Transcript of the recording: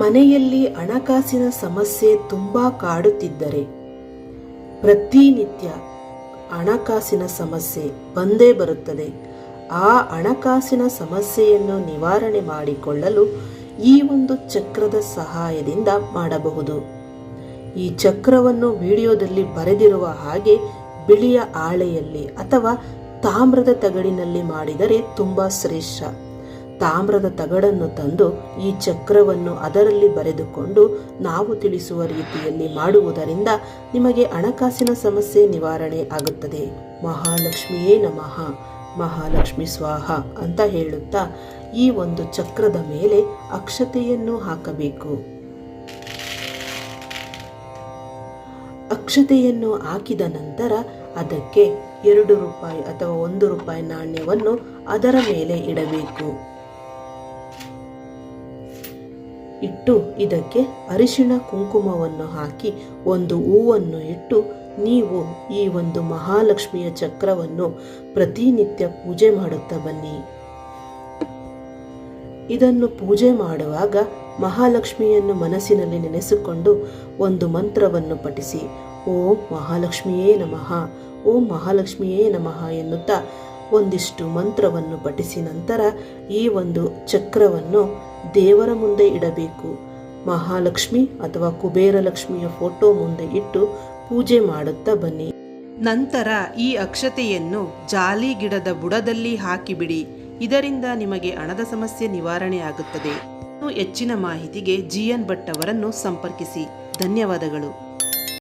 ಮನೆಯಲ್ಲಿ ಹಣಕಾಸಿನ ಸಮಸ್ಯೆ ತುಂಬ ಕಾಡುತ್ತಿದ್ದರೆ ಪ್ರತಿನಿತ್ಯ ಹಣಕಾಸಿನ ಸಮಸ್ಯೆ ಬಂದೇ ಬರುತ್ತದೆ. ಆ ಹಣಕಾಸಿನ ಸಮಸ್ಯೆಯನ್ನು ನಿವಾರಣೆ ಮಾಡಿಕೊಳ್ಳಲು ಈ ಒಂದು ಚಕ್ರದ ಸಹಾಯದಿಂದ ಮಾಡಬಹುದು. ಈ ಚಕ್ರವನ್ನು ವಿಡಿಯೋದಲ್ಲಿ ಬರೆದಿರುವ ಹಾಗೆ ಬಿಳಿಯ ಹಾಳೆಯಲ್ಲಿ ಅಥವಾ ತಾಮ್ರದ ತಗಡಿನಲ್ಲಿ ಮಾಡಿದರೆ ತುಂಬ ಶ್ರೇಷ್ಠ. ತಾಮ್ರದ ತಗಡನ್ನು ತಂದು ಈ ಚಕ್ರವನ್ನು ಅದರಲ್ಲಿ ಬರೆದುಕೊಂಡು ನಾವು ತಿಳಿಸುವ ರೀತಿಯಲ್ಲಿ ಮಾಡುವುದರಿಂದ ನಿಮಗೆ ಹಣಕಾಸಿನ ಸಮಸ್ಯೆ ನಿವಾರಣೆ ಆಗುತ್ತದೆ. ಮಹಾಲಕ್ಷ್ಮಿಯೇ ನಮಃ, ಮಹಾಲಕ್ಷ್ಮಿ ಸ್ವಾಹ ಅಂತ ಹೇಳುತ್ತಾ ಈ ಒಂದು ಚಕ್ರದ ಮೇಲೆ ಅಕ್ಷತೆಯನ್ನು ಹಾಕಬೇಕು. ಅಕ್ಷತೆಯನ್ನು ಹಾಕಿದ ನಂತರ ಅದಕ್ಕೆ 2 ರೂಪಾಯಿ ಅಥವಾ 1 ರೂಪಾಯಿ ನಾಣ್ಯವನ್ನು ಅದರ ಮೇಲೆ ಇಡಬೇಕು. ಇಟ್ಟು ಇದಕ್ಕೆ ಅರಿಶಿಣ ಕುಂಕುಮವನ್ನು ಹಾಕಿ ಒಂದು ಹೂವನ್ನು ಇಟ್ಟು ನೀವು ಈ ಒಂದು ಮಹಾಲಕ್ಷ್ಮಿಯ ಚಕ್ರವನ್ನು ಪ್ರತಿನಿತ್ಯ ಪೂಜೆ ಮಾಡುತ್ತಾ ಬನ್ನಿ. ಇದನ್ನು ಪೂಜೆ ಮಾಡುವಾಗ ಮಹಾಲಕ್ಷ್ಮಿಯನ್ನು ಮನಸ್ಸಿನಲ್ಲಿ ನೆನೆಸಿಕೊಂಡು ಒಂದು ಮಂತ್ರವನ್ನು ಪಠಿಸಿ ಓಂ ಮಹಾಲಕ್ಷ್ಮಿಯೇ ನಮಃ, ಓಂ ಮಹಾಲಕ್ಷ್ಮಿಯೇ ನಮಃ ಎನ್ನುತ್ತಾ ಒಂದಿಷ್ಟು ಮಂತ್ರವನ್ನು ಪಠಿಸಿ ನಂತರ ಈ ಒಂದು ಚಕ್ರವನ್ನು ದೇವರ ಮುಂದೆ ಇಡಬೇಕು. ಮಹಾಲಕ್ಷ್ಮಿ ಅಥವಾ ಕುಬೇರ ಲಕ್ಷ್ಮಿಯ ಫೋಟೋ ಮುಂದೆ ಇಟ್ಟು ಪೂಜೆ ಮಾಡುತ್ತಾ ಬನ್ನಿ. ನಂತರ ಈ ಅಕ್ಷತೆಯನ್ನು ಜಾಲಿ ಗಿಡದ ಬುಡದಲ್ಲಿ ಹಾಕಿಬಿಡಿ. ಇದರಿಂದ ನಿಮಗೆ ಹಣದ ಸಮಸ್ಯೆ ನಿವಾರಣೆ ಆಗುತ್ತದೆ. ಹೆಚ್ಚಿನ ಮಾಹಿತಿಗೆ GN ಭಟ್ ಅವರನ್ನು ಸಂಪರ್ಕಿಸಿ. ಧನ್ಯವಾದಗಳು.